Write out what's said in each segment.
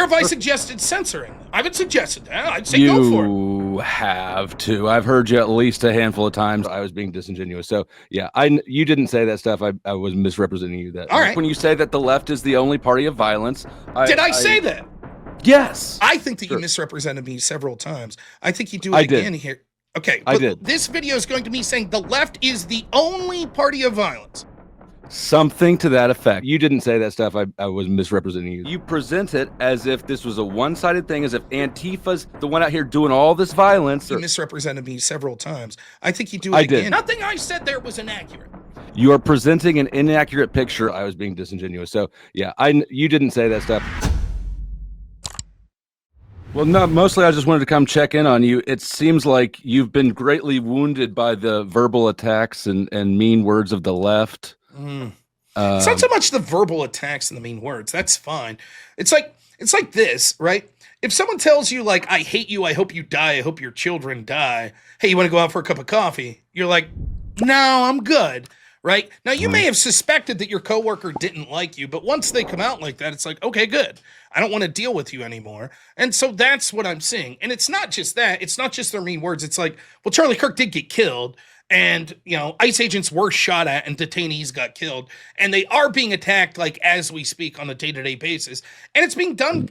have I suggested censoring them? I haven't suggested that. I'd say go for it. You have to. I've heard you at least a handful of times. I was being disingenuous. So yeah, you didn't say that stuff. I was misrepresenting you. That all right. When you say that the left is the only party of violence, did I say that? Yes. I think that you misrepresented me several times. I think you do it again here. Okay, but I did. This video is going to be saying the left is the only party of violence. Something to that effect. You didn't say that stuff. I was misrepresenting you. You present it as if this was a one-sided thing, as if Antifa's the one out here doing all this violence. You misrepresented me several times. I think you do it again. Nothing I said there was inaccurate. You are presenting an inaccurate picture. I was being disingenuous. So yeah, you didn't say that stuff. Well, no, mostly I just wanted to come check in on you. It seems like you've been greatly wounded by the verbal attacks and mean words of the left. It's not so much the verbal attacks and the mean words. That's fine. It's like this, right? If someone tells you like, I hate you, I hope you die, I hope your children die. Hey, you want to go out for a cup of coffee? You're like, no, I'm good. Right? Now, you may have suspected that your coworker didn't like you, but once they come out like that, it's like, okay, good. I don't want to deal with you anymore. And so that's what I'm seeing. And it's not just that. It's not just their mean words. It's like, well, Charlie Kirk did get killed. And, you know, ICE agents were shot at and detainees got killed. And they are being attacked, like, as we speak on a day-to-day basis. And it's being done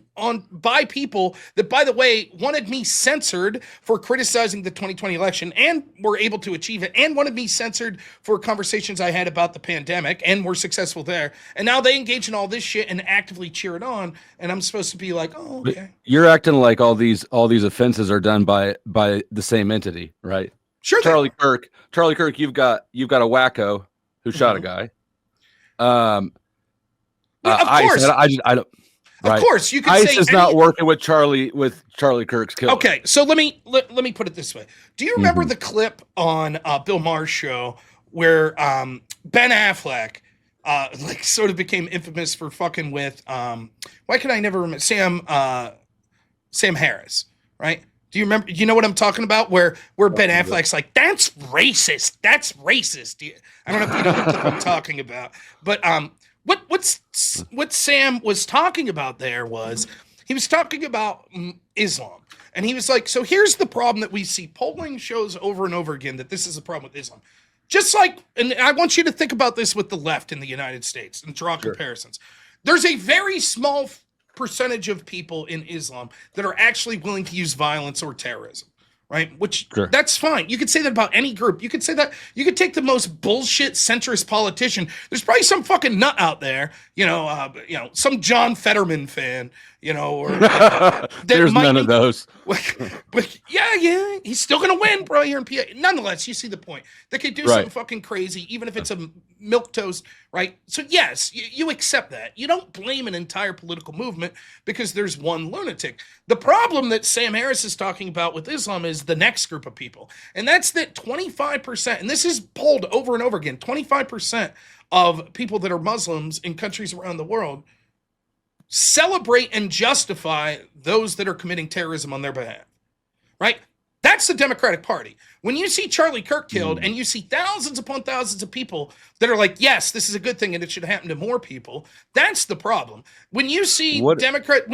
by people that, by the way, wanted me censored for criticizing the 2020 election and were able to achieve it, and wanted me censored for conversations I had about the pandemic and were successful there. And now they engage in all this shit and actively cheer it on. And I'm supposed to be like, oh, okay. You're acting like all these offenses are done by the same entity, right? Sure. Charlie Kirk, you've got a wacko who shot a guy. Well, of course. I don't. Right. Of course, you can ICE say is not working with Charlie Kirk's killer. Okay, so let me put it this way. Do you remember the clip on Bill Maher's show where Ben Affleck like sort of became infamous for fucking with why can I never remember Sam Harris, right? Do you remember? You know what I'm talking about? Where Ben Affleck's like, "That's racist. That's racist." I don't know if you know what I'm talking about, but what Sam was talking about there was he was talking about Islam, and he was like, "So here's the problem that we see. Polling shows over and over again that this is a problem with Islam. Just like, and I want you to think about this with the left in the United States and draw comparisons. There's a very small percentage of people in Islam that are actually willing to use violence or terrorism, right? Which that's fine. You could say that about any group. You could say that. You could take the most bullshit centrist politician. There's probably some fucking nut out there, some John Fetterman fan, or there's none of those. But yeah, he's still gonna win, bro. Here in PA. Nonetheless, you see the point. They could do something fucking crazy, even if it's a milquetoast, right? So yes, you accept that. You don't blame an entire political movement because there's one lunatic. The problem that Sam Harris is talking about with Islam is the next group of people, and that's that 25%. And this is polled over and over again. 25% of people that are Muslims in countries around the world celebrate and justify those that are committing terrorism on their behalf, right? That's the Democratic Party. When you see Charlie Kirk killed and you see thousands upon thousands of people that are like, yes, this is a good thing and it should happen to more people, that's the problem. When you see when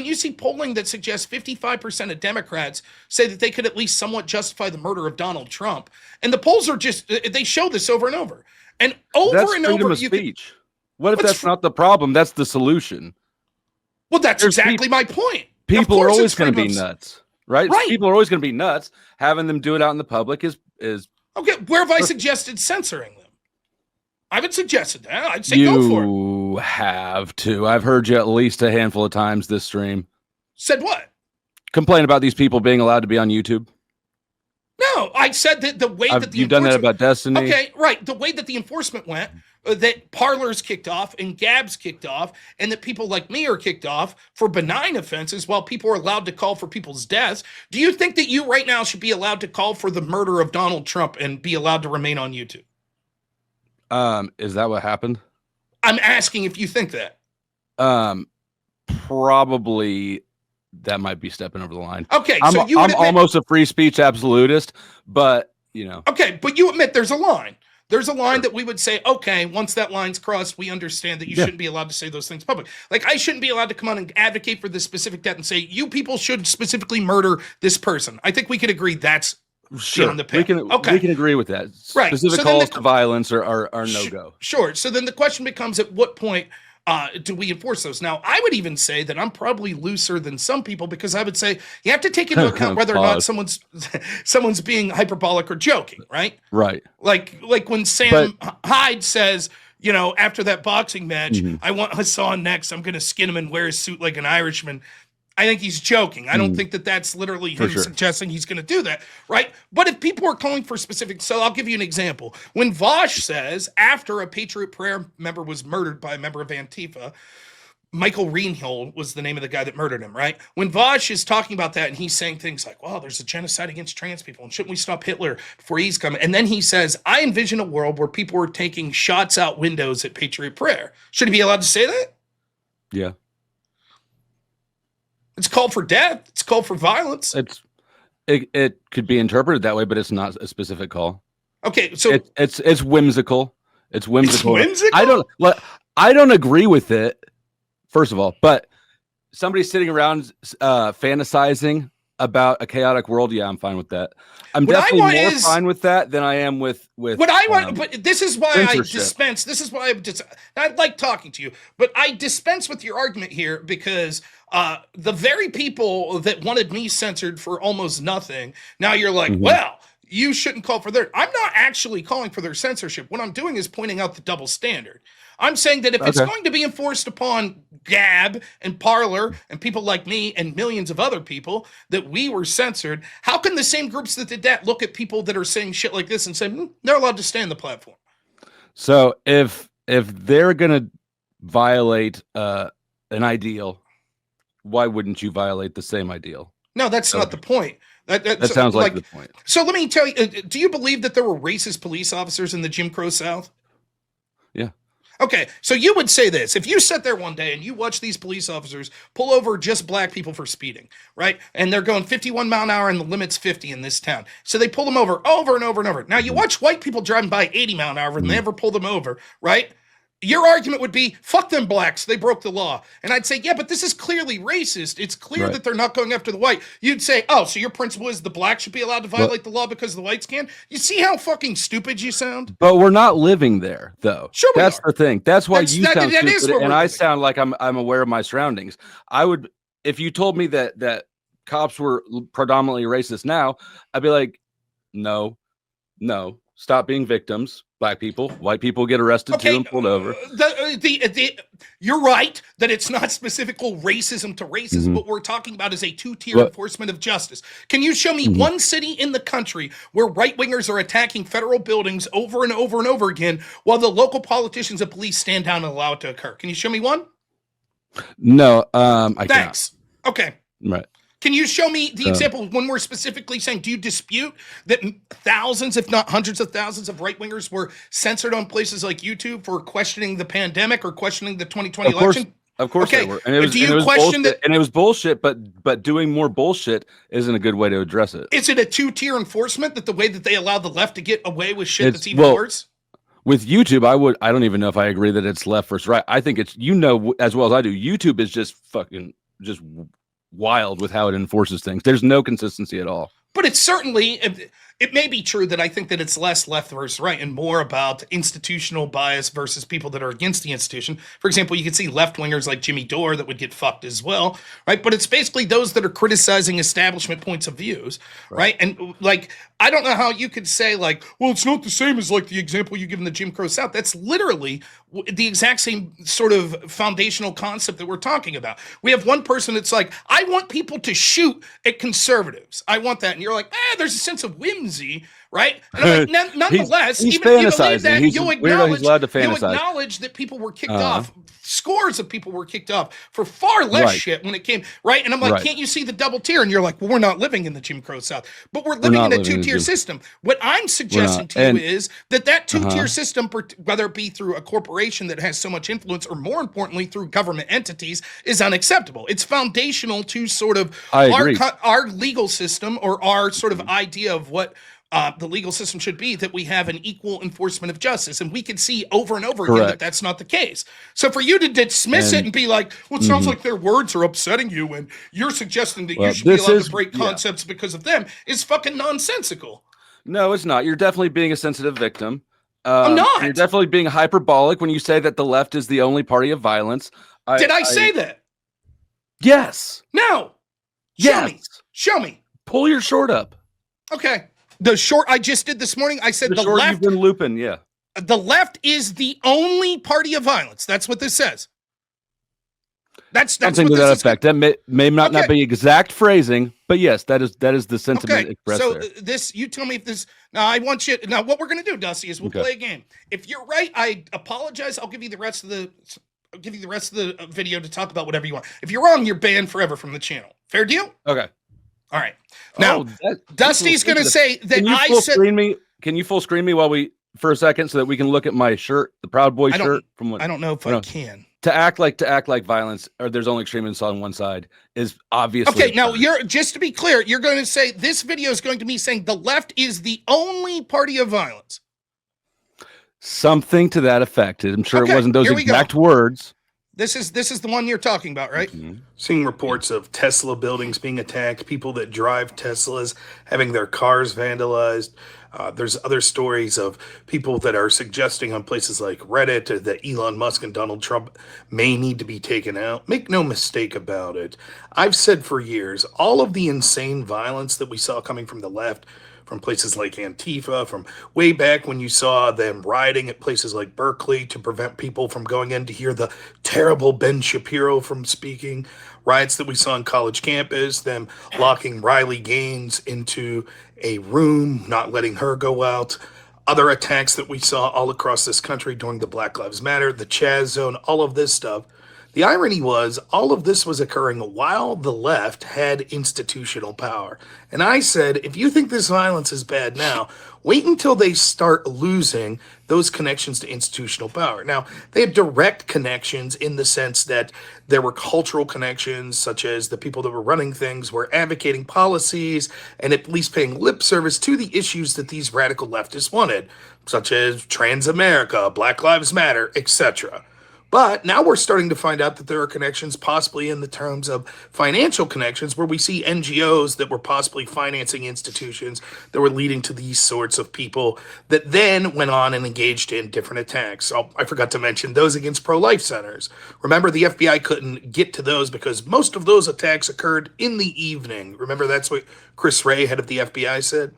you see polling that suggests 55% of Democrats say that they could at least somewhat justify the murder of Donald Trump, and the polls are they show this over and over. And over and over. Speech. What if that's not the problem? That's the solution. Well, that's exactly my point. People are always going to be nuts, right? People are always going to be nuts. Having them do it out in the public is okay. Where have I suggested censoring them? I haven't suggested that. I'd say go for it. You have to. I've heard you at least a handful of times this stream. Said what? Complain about these people being allowed to be on YouTube. No, I said that the way that you've done that about Destiny. Okay, right. The way that the enforcement went, that Parler's kicked off and Gab's kicked off, and that people like me are kicked off for benign offenses while people are allowed to call for people's deaths. Do you think that you right now should be allowed to call for the murder of Donald Trump and be allowed to remain on YouTube? Is that what happened? I'm asking if you think that. Probably. That might be stepping over the line. Okay, so I'm almost a free speech absolutist, but Okay, but you admit there's a line. There's a line that we would say, okay, once that line's crossed, we understand that you shouldn't be allowed to say those things public. Like, I shouldn't be allowed to come on and advocate for this specific death and say, you people should specifically murder this person. I think we could agree that's sure. the We can agree with that. Right. Specific calls to violence are no-go. Sure. So then the question becomes, at what point do we enforce those? Now, I would even say that I'm probably looser than some people, because I would say you have to take into account whether or not someone's being hyperbolic or joking, right? Right. Like when Sam Hyde says, you know, after that boxing match, I want Hassan next. I'm going to skin him and wear his suit like an Irishman. I think he's joking. I don't think that that's literally him suggesting he's going to do that, right? But if people are calling for specific, so I'll give you an example. When Vosh says, after a Patriot Prayer member was murdered by a member of Antifa, Michael Reinhold was the name of the guy that murdered him, right? When Vosh is talking about that and he's saying things like, well, there's a genocide against trans people, and shouldn't we stop Hitler before he's coming? And then he says, I envision a world where people were taking shots out windows at Patriot Prayer. Should he be allowed to say that? Yeah. It's called for death. It's called for violence. It could be interpreted that way, but it's not a specific call. Okay, so it's whimsical. It's whimsical. It's whimsical? I don't agree with it, first of all, but somebody sitting around fantasizing about a chaotic world, yeah, I'm fine with that. I'm definitely more fine with that than I am with what I want. But this is why I dispense. This is why I like talking to you, but I dispense with your argument here, because the very people that wanted me censored for almost nothing, now you're like, well, you shouldn't call for their. I'm not actually calling for their censorship. What I'm doing is pointing out the double standard. I'm saying that if it's going to be enforced upon Gab and Parler and people like me and millions of other people that we were censored, how can the same groups that did that look at people that are saying shit like this and say, they're allowed to stay on the platform? So if they're going to violate an ideal, why wouldn't you violate the same ideal? No, that's not the point. That sounds like the point. So let me tell you, do you believe that there were racist police officers in the Jim Crow South? Yeah. Okay, so you would say this. If you sat there one day and you watch these police officers pull over just black people for speeding, right? And they're going 51 mile an hour and the limit's 50 in this town. So they pull them over and over and over. Now you watch white people driving by 80 mile an hour and they never pull them over, right? Your argument would be, fuck them blacks, they broke the law. And I'd say, yeah, but this is clearly racist. It's clear that they're not going after the white. You'd say, oh, so your principle is the blacks should be allowed to violate the law because the whites can? You see how fucking stupid you sound? But we're not living there, though. Sure we That's are. the thing. That's why you sound stupid, and I living. sound like I'm aware of my surroundings. I would, if you told me that cops were predominantly racist now, I'd be like, no, stop being victims. Black people, white people get arrested too and pulled over. You're right that it's not specifical racism to racism. What we're talking about is a two-tier enforcement of justice. Can you show me one city in the country where right-wingers are attacking federal buildings over and over and over again while the local politicians and police stand down and allow it to occur? Can you show me one? No, I Thanks. Cannot. Okay. Right. Can you show me the example when we're specifically saying, do you dispute that thousands, if not hundreds of thousands of right-wingers were censored on places like YouTube for questioning the pandemic or questioning the 2020 election? Of course they were. And it was bullshit, but doing more bullshit isn't a good way to address it. Is it a two-tier enforcement that the way that they allow the left to get away with shit that's even worse? With YouTube, I don't even know if I agree that it's left versus right. I think it's, as well as I do, YouTube is just wild with how it enforces things. There's no consistency at all. But it's certainly, it may be true that I think that it's less left versus right and more about institutional bias versus people that are against the institution. For example, you can see left-wingers like Jimmy Dore that would get fucked as well, right? But it's basically those that are criticizing establishment points of views, right? And like, I don't know how you could say like, well, it's not the same as like the example you give in the Jim Crow South. That's literally the exact same sort of foundational concept that we're talking about. We have one person that's like, I want people to shoot at conservatives. I want that. And you're like, there's a sense of whimsy, right? And I'm like, nonetheless, he's even if you believe that, you'll acknowledge that people were kicked off. Scores of people were kicked off for far less shit when it came, right? And I'm like, can't you see the double tier? And you're like, well, we're not living in the Jim Crow South, but we're living in a two-tier system. What I'm suggesting to you is that two-tier system, whether it be through a corporation that has so much influence or more importantly through government entities, is unacceptable. It's foundational to sort of our legal system or our sort of idea of what the legal system should be that we have an equal enforcement of justice. And we can see over and over again that Correct. that's not the case. So for you to dismiss it and be like, well, it sounds like their words are upsetting you and you're suggesting that you should be allowed to break concepts because of them is fucking nonsensical. No, it's not. You're definitely being a sensitive victim. I'm not. You're definitely being hyperbolic when you say that the left is the only party of violence. Did I say that? Yes. No. Yes. Show me. Pull your short up. Okay. The short I just did this morning, I said the short left. You've been looping, yeah. The left is the only party of violence. That's what this says. That's something what to that effect. That may not be exact phrasing, but yes, that is the sentiment expressed so there. This, you tell me if this. Now I want you. Now what we're gonna do, Dusty, is we'll play a game. If you're right, I apologize. I'll give you the rest of the. I'll give you the rest of the video to talk about whatever you want. If you're wrong, you're banned forever from the channel. Fair deal? Okay. All right. Now, Dusty's going to say that I said. Can you full screen me for a second so that we can look at my shirt, the Proud Boy shirt? I don't know if I can. To act like violence, or there's only extremists on one side, is obviously okay. Now you're just to be clear, you're going to say this video is going to be saying the left is the only party of violence. Something to that effect. I'm sure it wasn't those exact words. This is the one you're talking about, right? Mm-hmm. Seeing reports of Tesla buildings being attacked, people that drive Teslas having their cars vandalized. There's other stories of people that are suggesting on places like Reddit that Elon Musk and Donald Trump may need to be taken out. Make no mistake about it. I've said for years, all of the insane violence that we saw coming from the left, from places like Antifa, from way back when you saw them rioting at places like Berkeley to prevent people from going in to hear the terrible Ben Shapiro from speaking, riots that we saw on college campus, them locking Riley Gaines into a room, not letting her go out, other attacks that we saw all across this country during the Black Lives Matter, the Chaz Zone, all of this stuff. The irony was, all of this was occurring while the left had institutional power. And I said, if you think this violence is bad now, wait until they start losing those connections to institutional power. Now, they had direct connections in the sense that there were cultural connections, such as the people that were running things were advocating policies and at least paying lip service to the issues that these radical leftists wanted, such as Trans America, Black Lives Matter, etc. But now we're starting to find out that there are connections possibly in the terms of financial connections where we see NGOs that were possibly financing institutions that were leading to these sorts of people that then went on and engaged in different attacks. Oh, I forgot to mention those against pro-life centers. Remember, the FBI couldn't get to those because most of those attacks occurred in the evening. Remember, that's what Chris Wray, head of the FBI, said?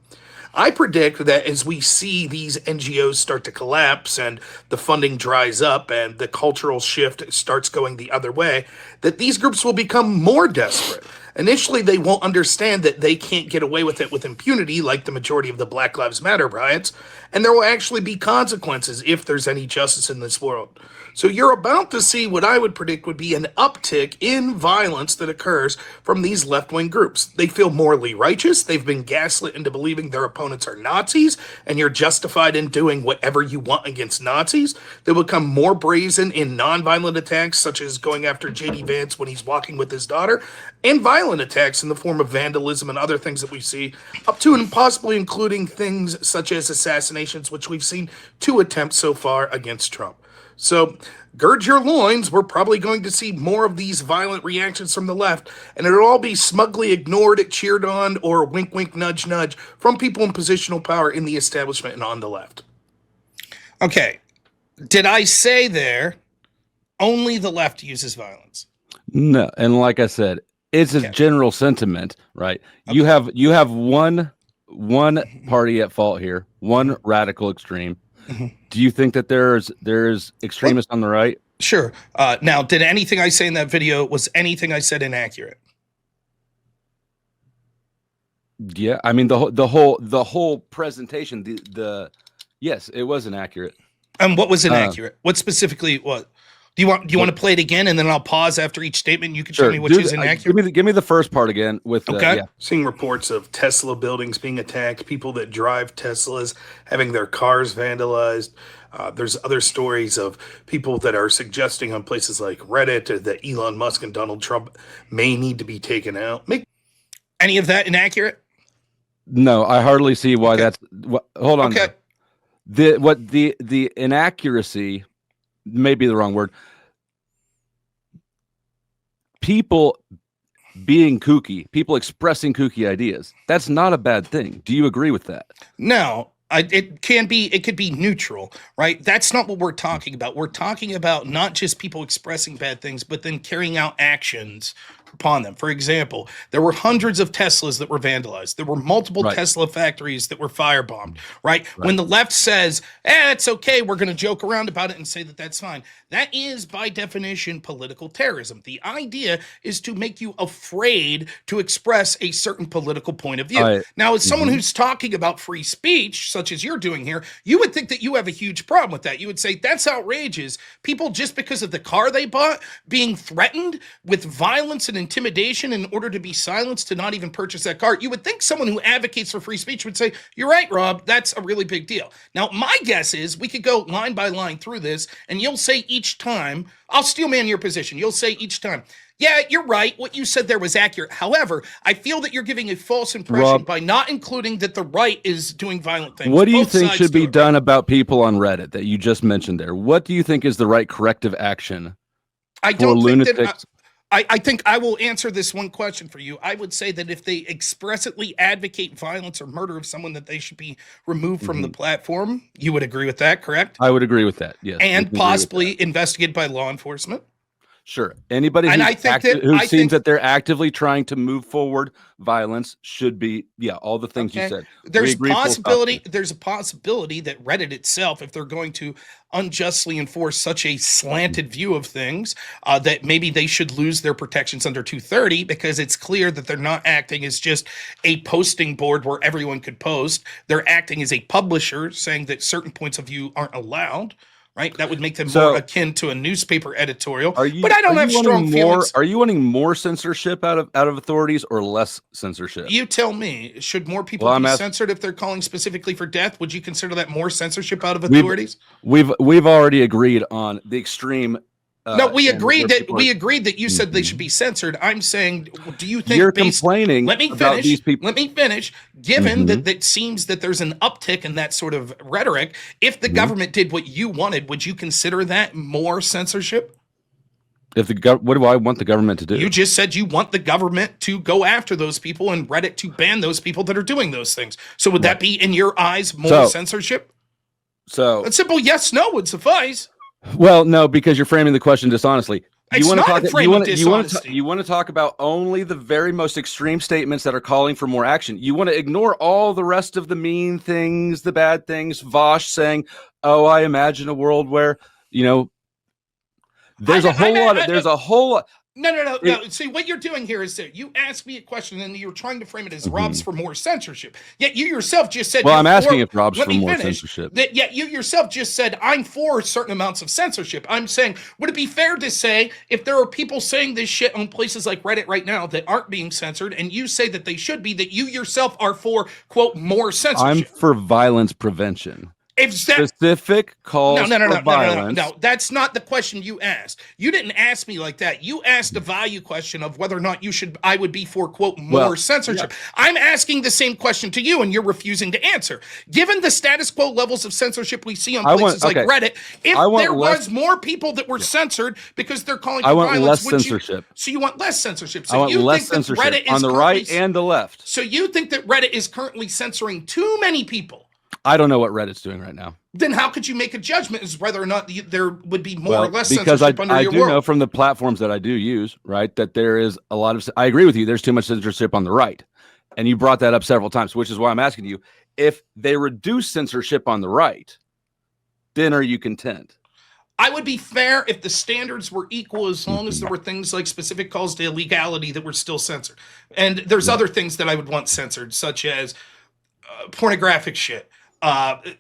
I predict that as we see these NGOs start to collapse and the funding dries up and the cultural shift starts going the other way, that these groups will become more desperate. Initially, they won't understand that they can't get away with it with impunity like the majority of the Black Lives Matter riots, and there will actually be consequences if there's any justice in this world. So you're about to see what I would predict would be an uptick in violence that occurs from these left-wing groups. They feel morally righteous. They've been gaslit into believing their opponents are Nazis, and you're justified in doing whatever you want against Nazis. They become more brazen in non-violent attacks, such as going after J.D. Vance when he's walking with his daughter, and violent attacks in the form of vandalism and other things that we see, up to and possibly including things such as assassinations, which we've seen 2 attempts so far against Trump. So gird your loins, we're probably going to see more of these violent reactions from the left, and it'll all be smugly ignored, cheered on, or wink, wink, nudge, nudge from people in positional power in the establishment and on the left. Okay. Did I say there only the left uses violence? No, and like I said, it's a general sentiment, right? Okay. You have one party at fault here, one radical extreme. Mm-hmm. Do you think that there's extremists on the right? Sure. Now, did anything I say in that video, was anything I said inaccurate? Yeah, I mean the whole presentation, yes, it was inaccurate. And what was inaccurate? What specifically was? Do you want to play it again, and then I'll pause after each statement? You can show me which is inaccurate. Give me the first part again. With Seeing reports of Tesla buildings being attacked, people that drive Teslas having their cars vandalized. There's other stories of people that are suggesting on places like Reddit that Elon Musk and Donald Trump may need to be taken out. Any of that inaccurate? No, I hardly see why Okay. hold on. Okay. The inaccuracy may be the wrong word. People being kooky, people expressing kooky ideas. That's not a bad thing. Do you agree with that? No, it could be neutral, right? That's not what we're talking about. We're talking about not just people expressing bad things, but then carrying out actions upon them. For example, there were hundreds of Teslas that were vandalized. There were multiple Right. Tesla factories that were firebombed, right? Right. When the left says, it's okay, we're going to joke around about it and say that that's fine. That is, by definition, political terrorism. The idea is to make you afraid to express a certain political point of view. Now, as someone who's talking about free speech, such as you're doing here, you would think that you have a huge problem with that. You would say, that's outrageous. People, just because of the car they bought, being threatened with violence and intimidation in order to be silenced to not even purchase that car. You would think someone who advocates for free speech would say, you're right, Rob, that's a really big deal. Now, my guess is we could go line by line through this, and you'll say each time, I'll steel man your position. You'll say each time, yeah, you're right. What you said there was accurate. However, I feel that you're giving a false impression, Rob, by not including that the right is doing violent things. What do you think should be done about people on Reddit that you just mentioned there? What do you think is the right corrective action? I don't think that... I think I will answer this one question for you. I would say that if they expressly advocate violence or murder of someone, that they should be removed from the platform. You would agree with that, correct? I would agree with that, yes. And possibly investigated by law enforcement. Sure. Anybody who seems that they're actively trying to move forward violence should be, all the things you said. There's a possibility that Reddit itself, if they're going to unjustly enforce such a slanted view of things, that maybe they should lose their protections under 230, because it's clear that they're not acting as just a posting board where everyone could post. They're acting as a publisher, saying that certain points of view aren't allowed. Right, that would make them more akin to a newspaper editorial. But I don't have strong feelings. Are you wanting more censorship out of authorities or less censorship? You tell me. Should more people be censored if they're calling specifically for death? Would you consider that more censorship out of authorities? We've already agreed on the extreme. No, we agreed that you said they should be censored. I'm saying, do you think you're complaining? Let me finish. About these people. Let me finish. Given that it seems that there's an uptick in that sort of rhetoric, if the government did what you wanted, would you consider that more censorship? What do I want the government to do? You just said you want the government to go after those people and Reddit to ban those people that are doing those things. So would that be, in your eyes, more censorship? So a simple yes, no would suffice. Well, no, because you're framing the question dishonestly. You want to talk about only the very most extreme statements that are calling for more action. You want to ignore all the rest of the mean things, the bad things. Vosh saying, "Oh, I imagine a world where there's a whole lot." No. See, what you're doing here is that you ask me a question and you're trying to frame it as Rob's for more censorship. Yet you yourself just said, well, I'm asking if Rob's for more censorship. Yet you yourself just said, I'm for certain amounts of censorship. I'm saying, would it be fair to say, if there are people saying this shit on places like Reddit right now that aren't being censored, and you say that they should be, that you yourself are for, quote, more censorship? I'm for violence prevention. If that, specific calls for violence. No, that's not the question you asked. You didn't ask me like that. You asked a value question of whether or not I would be for, quote, more censorship. Yeah. I'm asking the same question to you, and you're refusing to answer. Given the status quo levels of censorship we see on places like Reddit, if there was more people that were censored because they're calling for violence, so you want less censorship. So you think that Reddit is on the right and the left. So you think that Reddit is currently censoring too many people? I don't know what Reddit's doing right now. Then how could you make a judgment as whether or not there would be more or less censorship under your world? Because I do know from the platforms that I do use, right, that there is a lot of... I agree with you. There's too much censorship on the right. And you brought that up several times, which is why I'm asking you, if they reduce censorship on the right, then are you content? I would be fair if the standards were equal, as long as there were things like specific calls to illegality that were still censored. And there's other things that I would want censored, such as pornographic shit.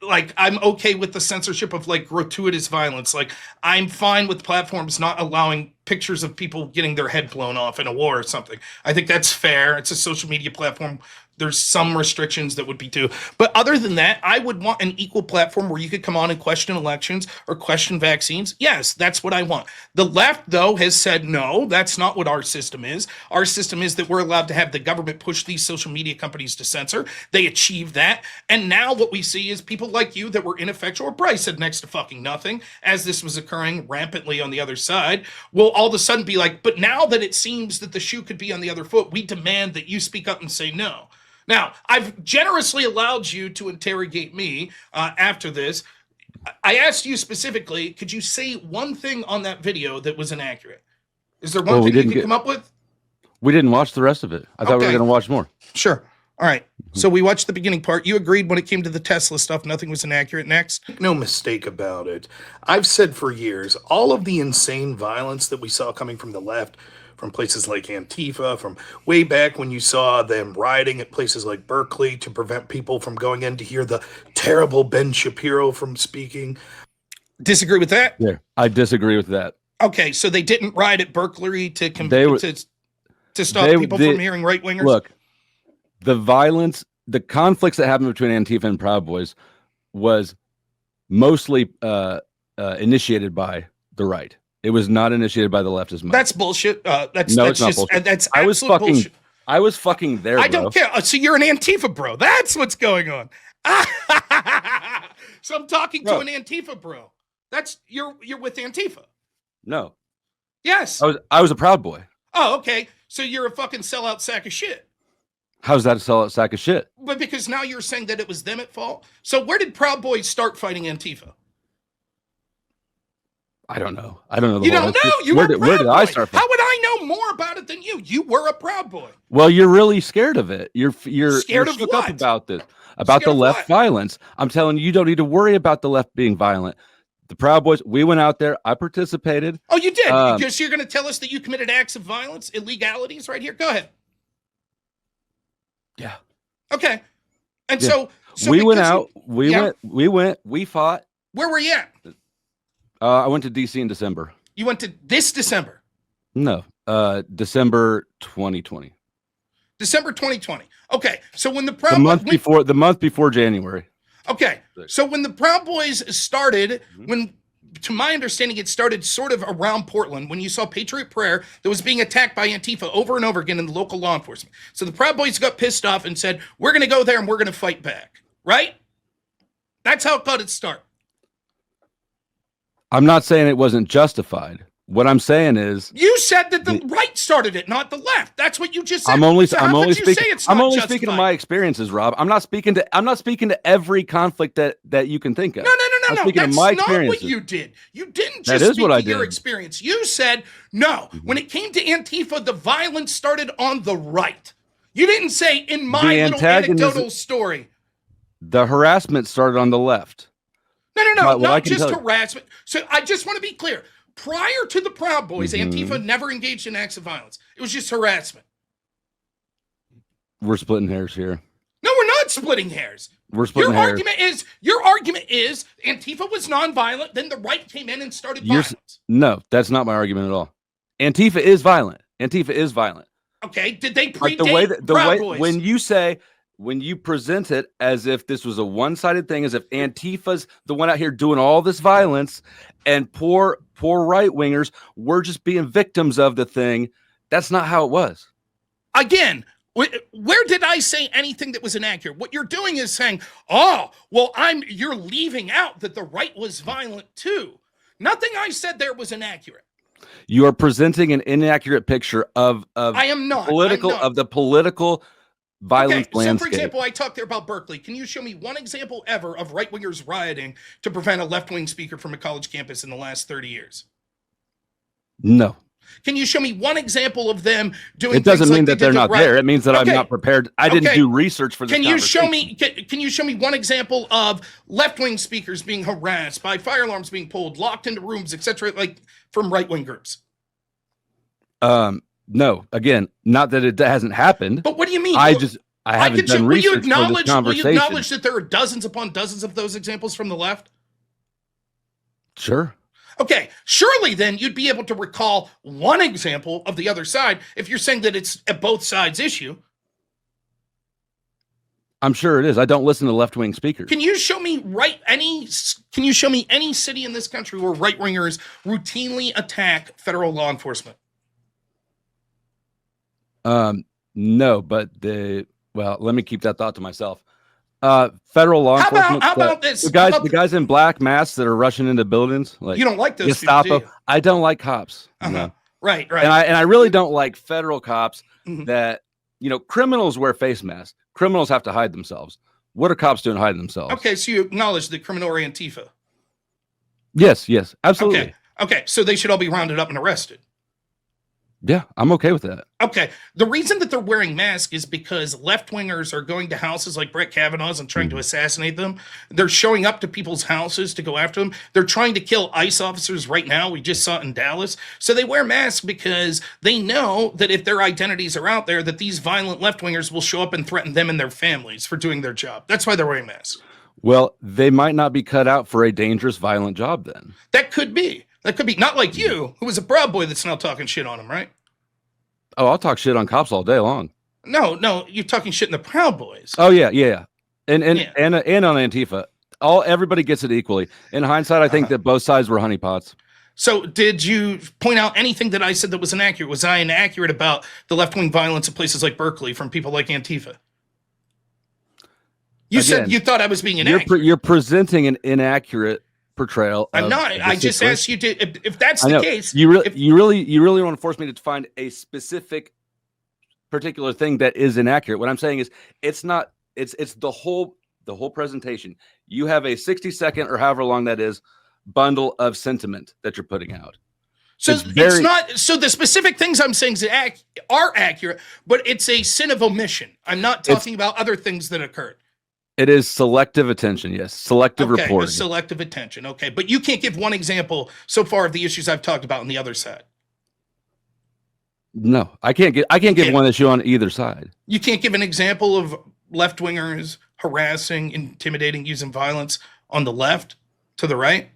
Like, I'm okay with the censorship of like gratuitous violence. Like, I'm fine with platforms not allowing pictures of people getting their head blown off in a war or something. I think that's fair. It's a social media platform. there's some restrictions that would be due. But other than that, I would want an equal platform where you could come on and question elections or question vaccines. Yes, that's what I want. The left, though, has said, no, that's not what our system is. Our system is that we're allowed to have the government push these social media companies to censor. They achieved that. And now what we see is people like you that were ineffectual, or Bryce said next to fucking nothing, as this was occurring rampantly on the other side, will all of a sudden be like, but now that it seems that the shoe could be on the other foot, we demand that you speak up and say no. Now, I've generously allowed you to interrogate me after this. I asked you specifically, could you say one thing on that video that was inaccurate? Is there one thing you can come up with? We didn't watch the rest of it. I thought we were going to watch more. Sure. All right. So we watched the beginning part. You agreed when it came to the Tesla stuff, nothing was inaccurate. Next. No mistake about it. I've said for years, all of the insane violence that we saw coming from the left, from places like Antifa, from way back when you saw them rioting at places like Berkeley to prevent people from going in to hear the terrible Ben Shapiro from speaking. Disagree with that? Yeah, I disagree with that. Okay, so they didn't riot at Berkeley to stop people from hearing right-wingers? Look, the violence, the conflicts that happened between Antifa and Proud Boys was mostly initiated by the right. It was not initiated by the left as much. That's bullshit. That's not just bullshit. That's absolute bullshit. I was fucking there. I don't care. So you're an Antifa bro. That's what's going on. So I'm talking to an Antifa bro. That's you're with Antifa. No. Yes. I was a Proud Boy. Oh, okay. So you're a fucking sellout sack of shit. How's that a sellout sack of shit? But because now you're saying that it was them at fault. So where did Proud Boys start fighting Antifa? I don't know. I don't know. You don't know. Where did I start from? How would I know more about it than you? You were a Proud Boy. Well, you're really scared of it. You're scared of shook what? up about this, about the left violence. I'm telling you, you don't need to worry about the left being violent. The Proud Boys, we went out there. I participated. Oh, you did? So you're going to tell us that you committed acts of violence, illegalities right here? Go ahead. Yeah. Okay. And so we went out. We fought. Where were you at? I went to DC in December. You went to this December? No, December 2020. December 2020. Okay, so when the month before January. Okay, so when the Proud Boys started, when to my understanding it started sort of around Portland when you saw Patriot Prayer that was being attacked by Antifa over and over again in the local law enforcement. So the Proud Boys got pissed off and said, "We're going to go there and we're going to fight back." Right? That's how it got its start. I'm not saying it wasn't justified. What I'm saying is you said that the right started it, not the left. That's what you just said. I'm only speaking to my experiences, Rob. I'm not speaking to every conflict that you can think of. No. I'm speaking That's to my not experiences. what you did. You didn't just speak to your experience. You said, no, when it came to Antifa, the violence started on the right. You didn't say in my little anecdotal story. The harassment started on the left. No, not just harassment. So I just want to be clear. Prior to the Proud Boys, Antifa never engaged in acts of violence. It was just harassment. We're splitting hairs here. No, we're not splitting hairs. We're splitting hairs. Your argument is Antifa was nonviolent, then the right came in and started violence. No, that's not my argument at all. Antifa is violent. Okay, did they predate Proud Boys? When you present it as if this was a one-sided thing, as if Antifa's the one out here doing all this violence and poor right-wingers were just being victims of the thing, that's not how it was. Again, where did I say anything that was inaccurate? What you're doing is saying, oh, well, you're leaving out that the right was violent too. Nothing I said there was inaccurate. You are presenting an inaccurate picture of I am not of the political violence landscape. So, for example, I talked there about Berkeley. Can you show me one example ever of right-wingers rioting to prevent a left-wing speaker from a college campus in the last 30 years? No. Can you show me one example of them doing? It doesn't mean that they're not there. It means that I'm not prepared. I didn't do research for this. Can you show me one example of left-wing speakers being harassed by fire alarms being pulled, locked into rooms, etc., like from right-wing groups? No. Again, not that it hasn't happened. But what do you mean? I haven't done research for this conversation. Will you acknowledge that there are dozens upon dozens of those examples from the left? Sure. Okay, surely then you'd be able to recall one example of the other side if you're saying that it's a both sides issue. I'm sure it is. I don't listen to left-wing speakers. Can you show me any city in this country where right-wingers routinely attack federal law enforcement? No, but let me keep that thought to myself. Federal law enforcement. How about this? The guys in black masks that are rushing into buildings, like you don't like those Gestapo. people, do you? I don't like cops. Uh-huh. No. Right. And I really don't like federal cops that, criminals wear face masks. Criminals have to hide themselves. What are cops doing hiding themselves? Okay, so you acknowledge the criminal Antifa. Yes, absolutely. Okay, so they should all be rounded up and arrested. Yeah, I'm okay with that. Okay, the reason that they're wearing masks is because left-wingers are going to houses like Brett Kavanaugh's and trying to assassinate them. They're showing up to people's houses to go after them. They're trying to kill ICE officers right now. We just saw it in Dallas. So they wear masks because they know that if their identities are out there, that these violent left-wingers will show up and threaten them and their families for doing their job. That's why they're wearing masks. Well, they might not be cut out for a dangerous, violent job then. That could be. Not like you, who was a Proud Boy that's now talking shit on him, right? Oh, I'll talk shit on cops all day long. No, you're talking shit in the Proud Boys. Oh yeah. And on Antifa. Everybody gets it equally. In hindsight, I think that both sides were honeypots. So did you point out anything that I said that was inaccurate? Was I inaccurate about the left-wing violence in places like Berkeley from people like Antifa? You said you thought I was being inaccurate. You're presenting an inaccurate portrayal. I'm not. I just asked you to. If that's the case, you really want to force me to find a specific, particular thing that is inaccurate. What I'm saying is, it's not. It's the whole presentation. You have a 60-second or however long that is bundle of sentiment that you're putting out. So it's not. So the specific things I'm saying are accurate, but it's a sin of omission. I'm not talking about other things that occurred. It is selective attention, yes. Selective reporting. Selective attention, okay. But you can't give one example so far of the issues I've talked about on the other side. No, I can't give one issue on either side. You can't give an example of left-wingers harassing, intimidating, using violence on the left to the right?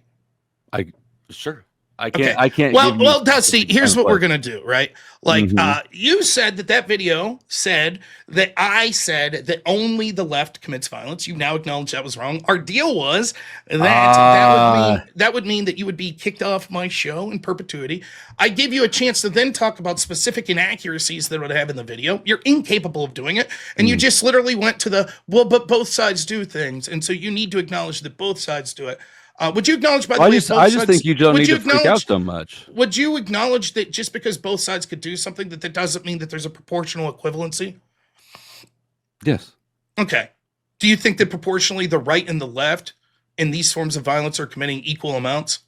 Sure. I can't. Well, Dusty, here's what we're gonna do, right? Like, you said that video said that I said that only the left commits violence. You now acknowledge that was wrong. Our deal was that that would mean that you would be kicked off my show in perpetuity. I gave you a chance to then talk about specific inaccuracies that would have in the video. You're incapable of doing it, and you just literally went to but both sides do things, and so you need to acknowledge that both sides do it. Would you acknowledge, by the way, I just think you don't need to freak out so much. Would you acknowledge that just because both sides could do something, that doesn't mean that there's a proportional equivalency? Yes. Okay. Do you think that proportionally the right and the left in these forms of violence are committing equal amounts?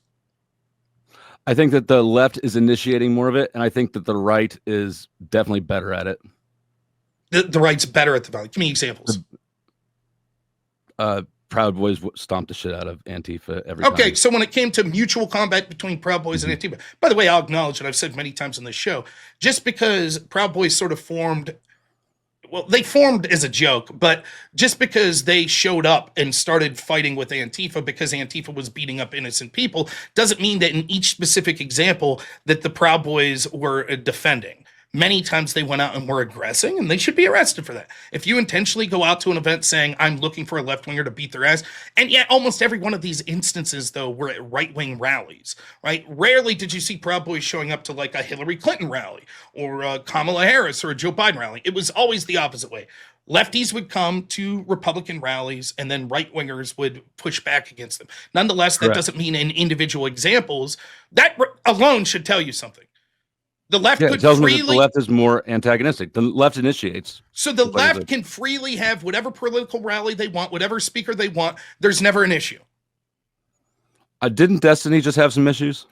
I think that the left is initiating more of it, and I think that the right is definitely better at it. The right's better at the violence. Give me examples. Proud Boys stomped the shit out of Antifa every time. Okay, so when it came to mutual combat between Proud Boys and Antifa, by the way, I'll acknowledge, and I've said many times on this show, just because Proud Boys sort of formed, well, they formed as a joke, but just because they showed up and started fighting with Antifa because Antifa was beating up innocent people, doesn't mean that in each specific example that the Proud Boys were defending. Many times they went out and were aggressing, and they should be arrested for that. If you intentionally go out to an event saying, I'm looking for a left-winger to beat their ass, and yet almost every one of these instances, though, were at right-wing rallies, right? Rarely did you see Proud Boys showing up to like a Hillary Clinton rally or a Kamala Harris or a Joe Biden rally. It was always the opposite way. Lefties would come to Republican rallies, and then right-wingers would push back against them. Nonetheless, that doesn't mean in individual examples. That alone should tell you something. The left could freely. The left is more antagonistic. The left initiates. So the left can freely have whatever political rally they want, whatever speaker they want. There's never an issue. Didn't Destiny just have some issues?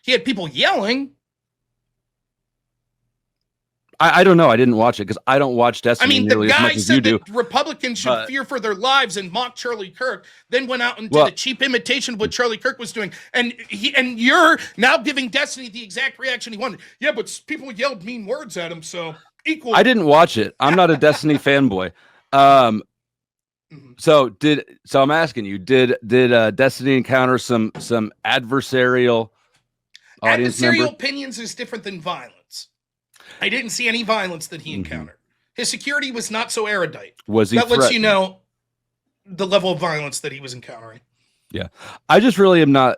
He had people yelling. I don't know. I didn't watch it because I don't watch Destiny nearly as much as you do. Republicans should fear for their lives and mock Charlie Kirk, then went out and did a cheap imitation of what Charlie Kirk was doing. And you're now giving Destiny the exact reaction he wanted. Yeah, but people yelled mean words at him, so equal. I didn't watch it. I'm not a Destiny fanboy. So I'm asking you, did Destiny encounter some adversarial audience member? Adversarial opinions is different than violence. I didn't see any violence that he encountered. His security was not so erudite. Was he? That lets you threatened? know the level of violence that he was encountering. Yeah, I just really am not.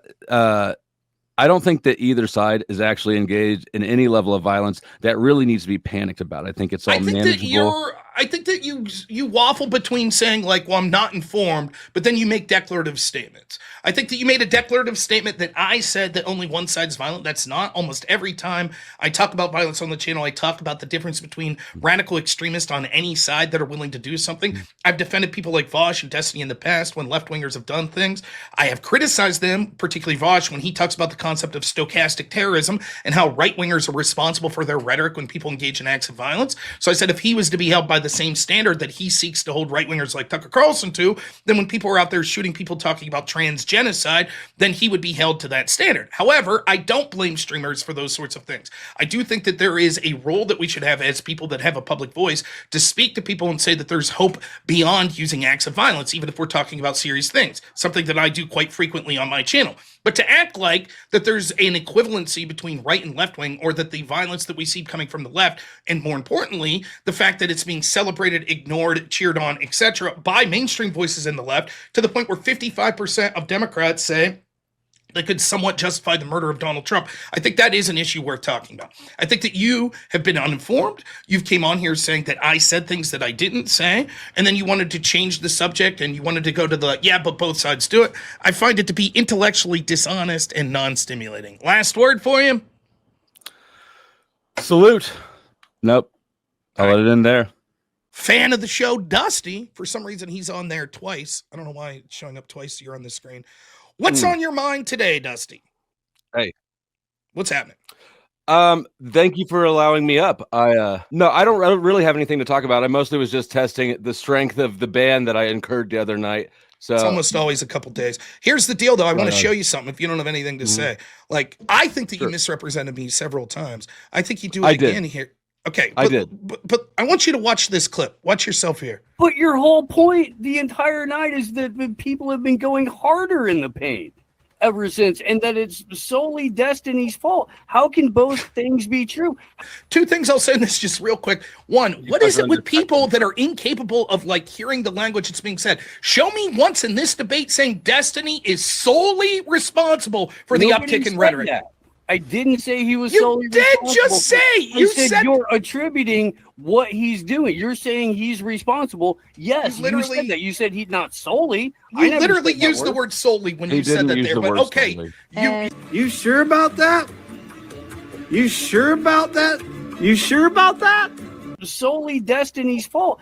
I don't think that either side is actually engaged in any level of violence that really needs to be panicked about. I think it's all manageable. I think that you waffle between saying like, well, I'm not informed, but then you make declarative statements. I think that you made a declarative statement that I said that only one side's violent. That's not. Almost every time I talk about violence on the channel, I talk about the difference between radical extremists on any side that are willing to do something. I've defended people like Vosh and Destiny in the past when left-wingers have done things. I have criticized them, particularly Vosh, when he talks about the concept of stochastic terrorism and how right-wingers are responsible for their rhetoric when people engage in acts of violence. So I said if he was to be held by the same standard that he seeks to hold right-wingers like Tucker Carlson to, then when people are out there shooting people talking about genocide, then he would be held to that standard. However, I don't blame streamers for those sorts of things. I do think that there is a role that we should have as people that have a public voice to speak to people and say that there's hope beyond using acts of violence, even if we're talking about serious things, something that I do quite frequently on my channel. But to act like that there's an equivalency between right and left wing, or that the violence that we see coming from the left, and more importantly, the fact that it's being celebrated, ignored, cheered on, etc., by mainstream voices in the left, to the point where 55% of Democrats say they could somewhat justify the murder of Donald Trump. I think that is an issue worth talking about. I think that you have been uninformed. You've came on here saying that I said things that I didn't say, and then you wanted to change the subject and you wanted to go to the, yeah, but both sides do it. I find it to be intellectually dishonest and non-stimulating. Last word for you? Salute. Nope. I'll let it in there. Fan of the show, Dusty. For some reason, he's on there twice. I don't know why it's showing up twice here on the screen. What's on your mind today, Dusty? Hey. What's happening? Thank you for allowing me up. No, I don't really have anything to talk about. I mostly was just testing the strength of the ban that I incurred the other night. So it's almost always a couple days. Here's the deal, though. I want to show you something if you don't have anything to say. Like, I think that you misrepresented me several times. I think you do it again here. Okay, I did. But I want you to watch this clip. Watch yourself here. But your whole point the entire night is that people have been going harder in the paint ever since, and that it's solely Destiny's fault. How can both things be true? Two things I'll say in this just real quick. One, what is it with people that are incapable of like hearing the language that's being said? Show me once in this debate saying Destiny is solely responsible for the uptick in rhetoric. That. I didn't say he was solely responsible. You did just say. You said you're attributing what he's doing. You're saying he's responsible. Yes, you said that. You said he's not solely. You literally used the word solely when you said that there. But okay, you sure about that? You sure about that? You sure about that? Solely Destiny's fault.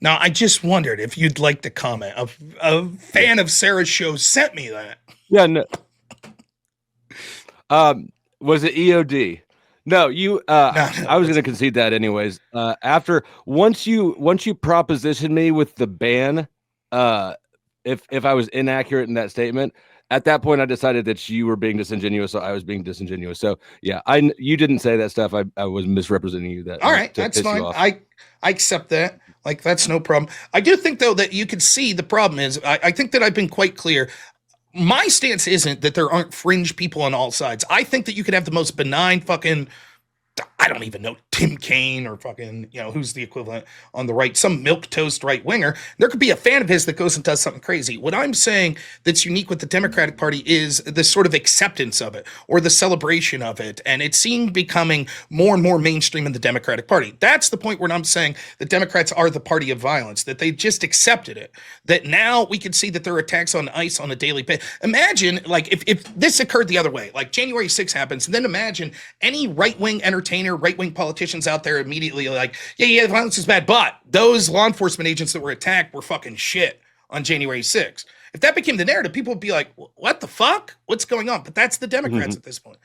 Now, I just wondered if you'd like to comment. A fan of Sarah's show sent me that. Yeah, no. Was it EOD? No, you. No, I was going to concede that anyways. Once you propositioned me with the ban, if I was inaccurate in that statement, at that point I decided that you were being disingenuous, so I was being disingenuous. So yeah, you didn't say that stuff. I was misrepresenting you. All right, that's fine. I accept that. Like, that's no problem. I do think though that you can see the problem is I think that I've been quite clear. My stance isn't that there aren't fringe people on all sides. I think that you could have the most benign fucking, I don't even know, Tim Kaine or fucking, who's the equivalent on the right, some milquetoast right winger. There could be a fan of his that goes and does something crazy. What I'm saying that's unique with the Democratic Party is the sort of acceptance of it or the celebration of it. And it's seen becoming more and more mainstream in the Democratic Party. That's the point where I'm saying the Democrats are the party of violence, that they just accepted it, that now we can see that there are attacks on ICE on a daily basis. Imagine, like, if this occurred the other way, like January 6th happens, and then imagine any right-wing entertainer, right-wing politicians out there immediately like, yeah, violence is bad, but those law enforcement agents that were attacked were fucking shit on January 6th. If that became the narrative, people would be like, what the fuck? What's going on? But that's the Democrats at this point.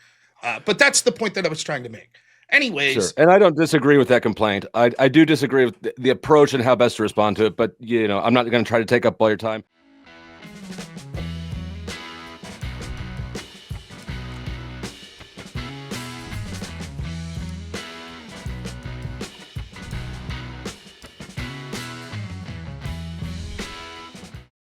But that's the point that I was trying to make. Anyways. Sure. And I don't disagree with that complaint. I do disagree with the approach and how best to respond to it, but I'm not going to try to take up all your time.